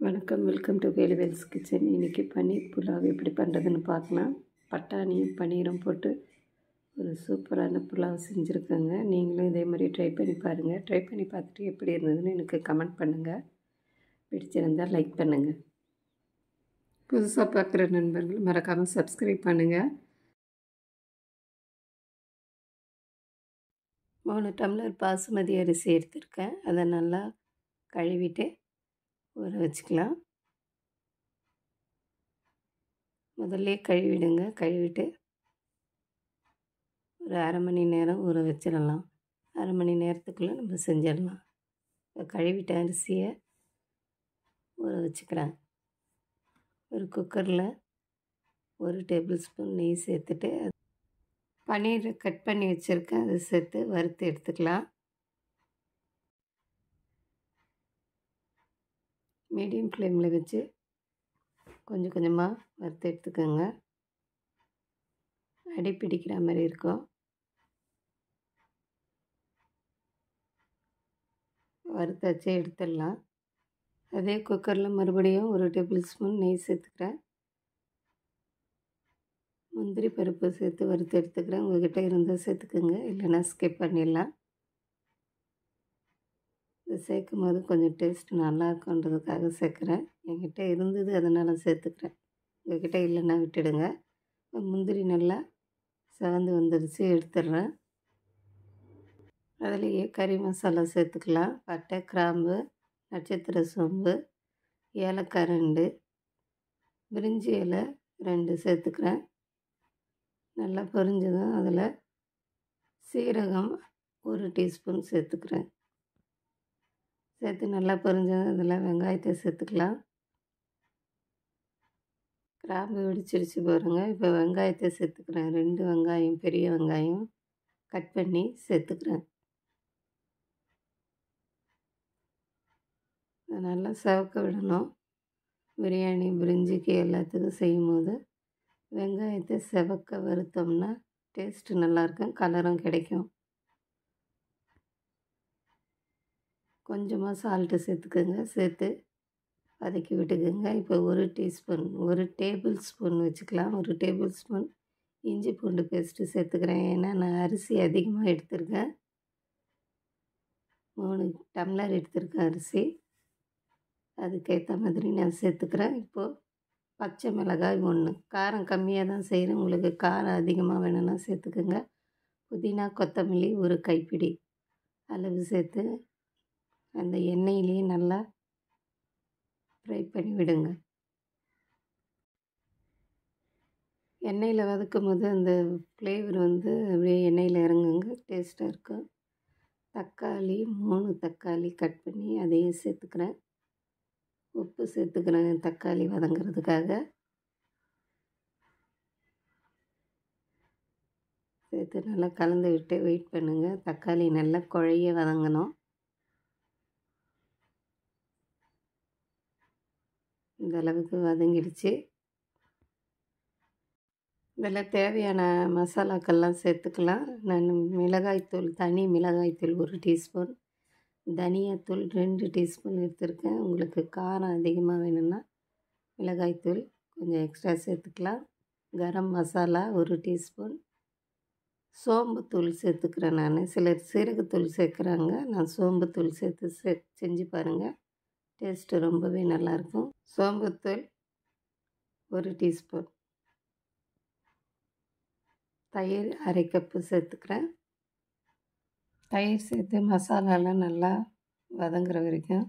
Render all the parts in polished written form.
வணக்கம், welcome to வேலுவேல்ஸ் kitchen. இன்றைக்கி பன்னீர் புலாவ் எப்படி பண்ணுறதுன்னு பார்க்கலாம். பட்டாணியும் பன்னீரும் போட்டு ஒரு சூப்பரான புலாவ் செஞ்சுருக்கேங்க. நீங்களும் இதே மாதிரி ட்ரை பண்ணி பாருங்கள். ட்ரை பண்ணி பார்த்துட்டு எப்படி இருந்ததுன்னு எனக்கு கமெண்ட் பண்ணுங்கள். பிடிச்சிருந்தால் லைக் பண்ணுங்கள். புதுசாக பார்க்குற நண்பர்கள் மறக்காமல் சப்ஸ்கிரைப் பண்ணுங்கள். 3 டம்ளர் பாசுமதி அரிசி எடுத்திருக்கேன். அதை நல்லா கழுவிட்டு ஊற வச்சுக்கலாம். முதல்ல கழுவிடுங்க. கழுவிட்டு ஒரு அரை மணி நேரம் ஊற வச்சிடலாம். அரை மணி நேரத்துக்குள்ளே நம்ம செஞ்சிடலாம். கழுவிட்ட அரிசியை ஊற வச்சுக்கிறேன். ஒரு குக்கரில் 1 டேபிள் ஸ்பூன் நெய் சேர்த்துட்டு பன்னீரை கட் பண்ணி வச்சுருக்கேன். அதை சேர்த்து வறுத்து எடுத்துக்கலாம். மீடியம் ஃப்ளேமில் வச்சு கொஞ்சம் கொஞ்சமாக வறுத்து எடுத்துக்கோங்க. அடி பிடிக்கிற மாதிரி இருக்கும். வறுத்தாச்சு எடுத்துடலாம். அதே குக்கரில் மறுபடியும் 1 டேபிள் ஸ்பூன் நெய் சேர்த்துக்கிறேன். முந்திரி பருப்பு சேர்த்து வறுத்து எடுத்துக்கிறேன். உங்கள்கிட்ட இருந்தால் சேர்த்துக்கோங்க, இல்லைன்னா ஸ்கிப் பண்ணிடலாம். இது சேர்க்கும் போது கொஞ்சம் டேஸ்ட் நல்லா இருக்குன்றதுக்காக சேர்க்குறேன். என்கிட்ட இருந்தது அதனால் சேர்த்துக்கிறேன். உங்கள்கிட்ட இல்லைன்னா விட்டுடுங்க. முந்திரி நல்லா செவந்து வந்துடுச்சு, எடுத்துடுறேன். அதுலேயே கறி மசாலா சேர்த்துக்கலாம். பட்டை, கிராம்பு, நட்சத்திர சோம்பு, ஏலக்காய் 2, பிரிஞ்சி இலை 2 சேர்த்துக்கிறேன். நல்லா பொரிஞ்சதும் அதில் சீரகம் 1 டீஸ்பூன் சேர்த்துக்கிறேன். சேர்த்து நல்லா பொரிஞ்சதும் அதில் வெங்காயத்தை சேர்த்துக்கலாம். கிராம்பு வெடிச்சிருச்சு பாருங்கள். இப்போ வெங்காயத்தை சேர்த்துக்கிறேன். 2 வெங்காயம், பெரிய வெங்காயம் கட் பண்ணி சேர்த்துக்கிறேன். நல்லா செவக்க விடணும். பிரியாணி, பிரிஞ்சிக்கு எல்லாத்துக்கும் செய்யும்போது வெங்காயத்தை செவக்க வறுத்தோம்னா டேஸ்ட்டு நல்லாயிருக்கும், கலரும் கிடைக்கும். கொஞ்சமாக சால்ட்டு சேர்த்துக்கோங்க. சேர்த்து வதக்கி விட்டுக்குங்க. இப்போ 1 டேபிள் ஸ்பூன் வச்சுக்கலாம். 1 டேபிள் ஸ்பூன் இஞ்சி பூண்டு பேஸ்ட்டு சேர்த்துக்கிறேன். ஏன்னா நான் அரிசி அதிகமாக எடுத்திருக்கேன். 3 டம்ளர் எடுத்திருக்கேன் அரிசி. அதுக்கேற்ற மாதிரி நான் சேர்த்துக்கிறேன். இப்போது பச்சை மிளகாய் 1. காரம் கம்மியாக தான் செய்கிறேன். உங்களுக்கு காரம் அதிகமாக வேணும்னா சேர்த்துக்குங்க. புதினா, கொத்தமல்லி 1 கைப்பிடி அளவு சேர்த்து அந்த எண்ணெயிலேயே நல்லா ஃப்ரை பண்ணி விடுங்க. எண்ணெயில் வதக்கும் போது அந்த ஃப்ளேவர் அப்படியே எண்ணெயில் இறங்குங்க, டேஸ்ட்டாக இருக்கும். தக்காளி 3 தக்காளி கட் பண்ணி அதையும் சேர்த்துக்கிறேன். உப்பு சேர்த்துக்கிறேன் தக்காளி வதங்கிறதுக்காக. சேர்த்து நல்லா கலந்து விட்டு வெயிட் பண்ணுங்கள். தக்காளி நல்லா குழைய வதங்கணும். இந்த அளவுக்கு வதங்கிடுச்சு. இதில் தேவையான மசாலாக்கள்லாம் சேர்த்துக்கலாம். நான் மிளகாய்த்தூள், தனி மிளகாய்த்தூள் 1 டீஸ்பூன், தனியாத்தூள் 2 டீஸ்பூன் எடுத்துருக்கேன். உங்களுக்கு காரம் அதிகமாக வேணும்னா மிளகாய்த்தூள் கொஞ்சம் எக்ஸ்ட்ரா சேர்த்துக்கலாம். கரம் மசாலா 1 டீஸ்பூன், சோம்புத்தூள் சேர்த்துக்கிறேன். நான் சிலர் சீரகத்தூள் சேர்க்குறாங்க. நான் சோம்புத்தூள் சேர்த்து செஞ்சு பாருங்கள், டேஸ்ட்டு ரொம்பவே நல்லாயிருக்கும். சோம்புத்தூள் 1 டீஸ்பூன், தயிர் 1/2 கப்பு சேர்த்துக்கிறேன். தயிர் சேர்த்து மசாலாலாம் நல்லா வதங்குற வரைக்கும்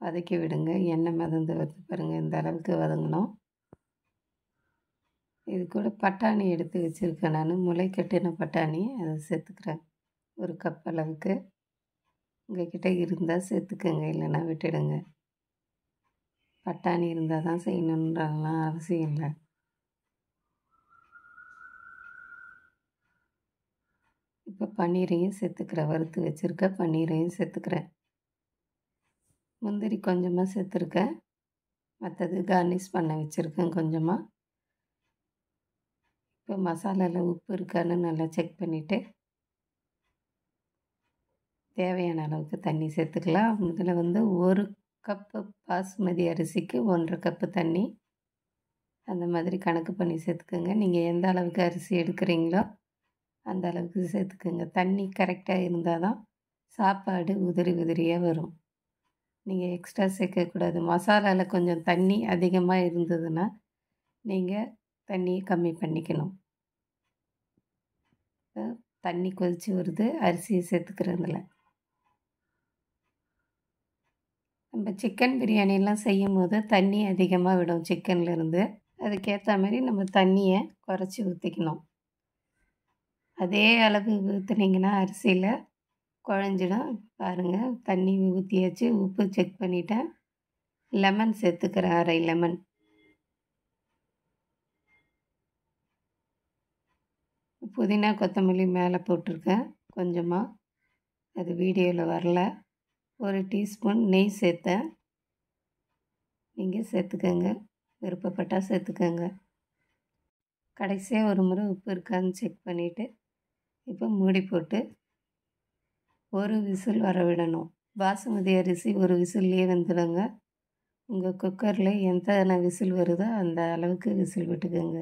வதக்கி விடுங்க. எண்ணெய் மிதந்து வருது பாருங்கள், இந்த அளவுக்கு வதங்கணும். இது கூட பட்டாணி எடுத்து வச்சுருக்கேன். நான் முளை கட்டின பட்டாணி அதை சேர்த்துக்கிறேன். 1 கப் அளவுக்கு. உங்கள்கிட்ட இருந்தால் சேர்த்துக்கோங்க, இல்லைன்னா விட்டுடுங்க. பட்டாணி இருந்தால் தான் செய்யணுன்றலாம் அவசியம் இல்லை. இப்போ பன்னீரையும் சேர்த்துக்கிறேன். வறுத்து வச்சுருக்க பன்னீரையும் சேர்த்துக்கிறேன். முந்திரி கொஞ்சமாக சேர்த்துருக்கேன். மற்றது கார்னிஷ் பண்ண வச்சுருக்கேன் கொஞ்சமாக. இப்போ மசாலாவில் உப்பு இருக்கான்னு நல்லா செக் பண்ணிவிட்டு தேவையான அளவுக்கு தண்ணி சேர்த்துக்கலாம். இதில் 1 கப்பு பாசுமதி அரிசிக்கு 1 1/2 கப்பு தண்ணி, அந்த மாதிரி கணக்கு பண்ணி சேர்த்துக்கோங்க. நீங்கள் எந்த அளவுக்கு அரிசி எடுக்கிறீங்களோ அந்த அளவுக்கு சேர்த்துக்கோங்க. தண்ணி கரெக்டாக இருந்தால் தான் சாப்பாடு உதிரி உதிரியாக வரும். நீங்கள் எக்ஸ்ட்ரா சேர்க்கக்கூடாது. மசாலாவில் கொஞ்சம் தண்ணி அதிகமாக இருந்ததுன்னா நீங்கள் தண்ணியை கம்மி பண்ணிக்கணும். தண்ணி கொதித்து வருது, அரிசியை சேர்த்துக்கிறதுல. நம்ம சிக்கன் பிரியாணிலாம் செய்யும்போது தண்ணி அதிகமாக விடும் சிக்கன்லேருந்து. அதுக்கேற்ற மாதிரி நம்ம தண்ணியை குறைச்சி ஊற்றிக்கணும். அதே அளவு ஊற்றுனீங்கன்னா அரிசியில் குழஞ்சிடும். பாருங்கள், தண்ணி ஊற்றியாச்சு, உப்பு செக் பண்ணிவிட்டேன். லெமன் சேர்த்துக்கிறேன், 1/2 லெமன். புதினா கொத்தமல்லி மேலே போட்டிருக்கேன் கொஞ்சமாக, அது வீடியோவில் வரல. 1 டீஸ்பூன் நெய் சேர்த்தேன். நீங்கள் சேர்த்துக்கோங்க, விருப்பப்பட்டால் சேர்த்துக்கோங்க. கடைசியாக ஒரு முறை உப்பு இருக்கான்னு செக் பண்ணிவிட்டு இப்போ மூடி போட்டு 1 விசில் வர விடணும். பாசுமதி அரிசி 1 விசில்லையே வெந்துடுங்க. உங்கள் குக்கரில் எத்தனை விசில் வருதோ அந்த அளவுக்கு விசில் விட்டுக்கோங்க.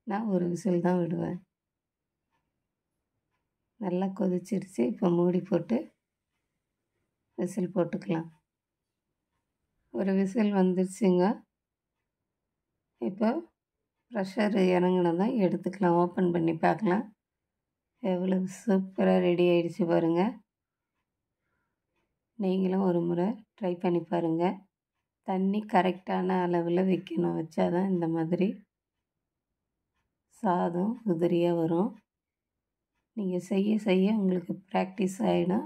நான் 1 விசில் தான் விடுவேன். நல்லா கொதிச்சிருச்சு. இப்போ மூடி போட்டு விசில் போட்டுக்கலாம். 1 விசில் வந்துருச்சுங்க. இப்போ ப்ரெஷர் இறங்கினதான் எடுத்துக்கலாம். ஓப்பன் பண்ணி பார்க்கலாம். எவ்வளோ சூப்பராக ரெடி ஆகிடுச்சு பாருங்கள். நீங்களும் ஒரு முறை ட்ரை பண்ணி பாருங்கள். தண்ணி கரெக்டான அளவில் வைக்கணும். வச்சாதான் இந்த மாதிரி சாதம் உதிரியாக வரும். நீங்கள் செய்ய செய்ய உங்களுக்கு ப்ராக்டிஸ் ஆகிடும்.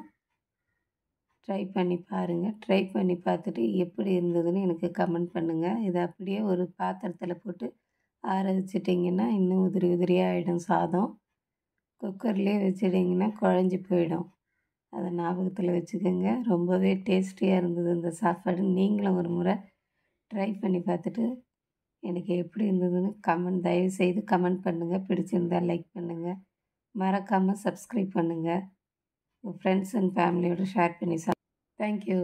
ட்ரை பண்ணி பாருங்கள். ட்ரை பண்ணி பார்த்துட்டு எப்படி இருந்ததுன்னு எனக்கு கமெண்ட் பண்ணுங்கள். இதை அப்படியே ஒரு பாத்திரத்தில் போட்டு ஆற வச்சிட்டிங்கன்னா இன்னும் உதிரி உதிரியாக ஆகிடும் சாதம். குக்கர்லேயே வச்சிட்டிங்கன்னா குழஞ்சி போயிடும். அதை ஞாபகத்தில் வச்சுக்கோங்க. ரொம்பவே டேஸ்டியாக இருந்தது இந்த சாப்பாடு. நீங்களும் ஒரு முறை ட்ரை பண்ணி பார்த்துட்டு எனக்கு எப்படி இருந்ததுன்னு தயவுசெய்து கமெண்ட் பண்ணுங்கள். பிடிச்சிருந்தால் லைக் பண்ணுங்கள். மறக்காமல் சப்ஸ்கிரைப் பண்ணுங்கள். உங்கள் ஃப்ரெண்ட்ஸ் அண்ட் ஃபேமிலியோடு ஷேர் பண்ணி தேங்க்யூ.